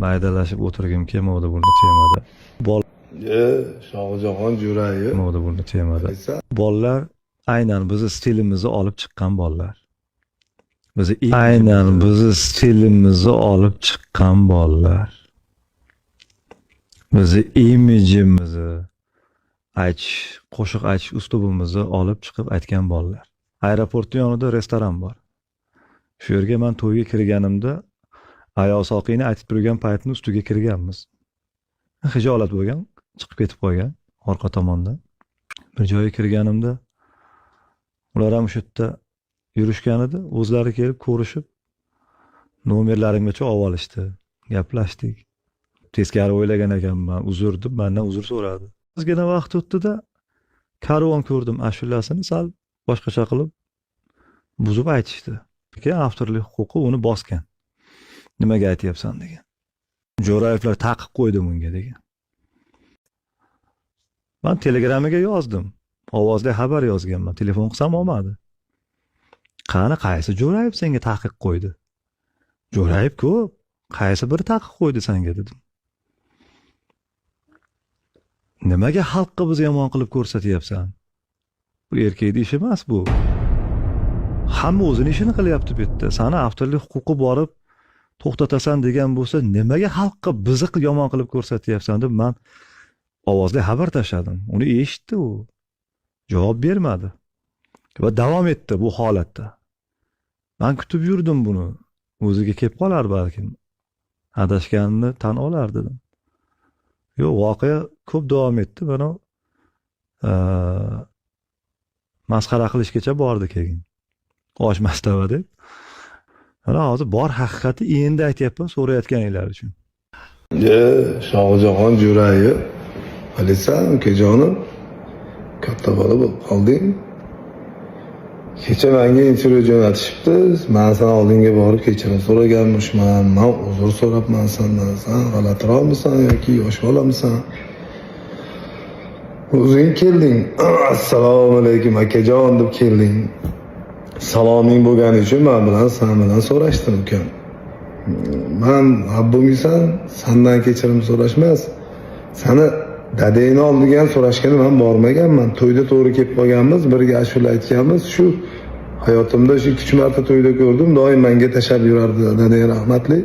Maydalashib o'tirgim kelmadi buni temada. Shohjahon Jo'rayev. Kelmadi buni temada. Bolalar aynan bizni stilimizni olib chiqqan bolalar. Aynan bizni stilimizni olib chiqqan bolalar. Bizni imijimizni, qo'shiq aytish uslubimizni olib chiqib aytgan bolalar. Aeroportning yonida restoran bor. Shu yerga men to'yga kirganimda ayol soqiyni aytib turgan paytni ustiga kirganmiz. Hijolat bo'lgan, chiqib ketib qolgan orqa tomondan. Bir joyga kirganimda ular ham shu yerda yurishgan edi, o'zlari kelib ko'rishib, nomerlarimgacha olib olishdi, gaplashdik. Teskari o'ylagan ekanman, uzr deb mendan uzr so'radi. Ozgina vaqt o'tdi-da, karvon ko'rdim ashulasini sal boshqacha qilib buzib aytishdi. Keyin avtorlik huquqi uni bosgan. Nimaga aytyapsan degan. Jo'rayevlar taqiq qo'ydi bunga degan. Men Telegramga yozdim. Ovozli xabar yozganman. Telefon qilsam olmadi. Qani qaysi Jo'rayev senga taqiq qo'ydi? Jo'rayev ko'p. Qaysi biri taqiq qo'ydi senga dedim. Nimaga xalqqa biz yomon qilib ko'rsatyapsan? Bu erkakning ishi emas bu. Hamma o'zining ishini qilyapti bu yerda. Sana avtorlik huquqi borib to'xtatasan degan bo'lsa, nimaga xalqqa bizni yomon qilib ko'rsatyapsan deb men ovozli xabar tashladim. Uni eshitdi u. Javob bermadi. Va davom etdi bu holatda. Men kutib yurdim buni. O'ziga kelib qolar balkim. Adashganini tan olar dedim. Yo'q, voqea ko'p davom etdi. Mana masxara qilishgacha bordi keyin. Osh mastava deb. Mana hozir bor haqiqati endi aytyapman so'rayotganinglar uchun. Shohjahon Jo'rayev. Bilasan, ukajonim, katta bola bo'lib qolding. Kecha menga intervyu jo'natishibdi. Men sen oldinga borib kechirim so'raganman. Men uzr so'rabman sendan. Sen g'alatiroqmisan yoki yosh bolamisan? O'zing kelding. Assalomu alaykum akajon deb kelding. Saloming bo'lgani uchun men bilan sen bilan so'rashdim ukam. Men Rabbimsan, sendan kechirim so'rashmas. Seni dadangni oldiga ham so'rashgani men bormaganman. To'yda to'g'ri kelib qolganmiz, birga ashula aytganmiz. Shu hayotimda shu 2 marta to'yda ko'rdim. Doim menga tashab yurardi dadang rahmatli.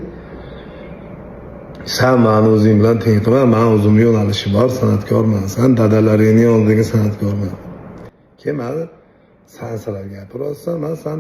Sen meni o'zing bilan teng turma, men o'zimning yo'nalishim bor, san'atkorman. Sen dadalaringning oldidagi san'atkorman. Keyin meni sen sizlarga gapirasan, men sen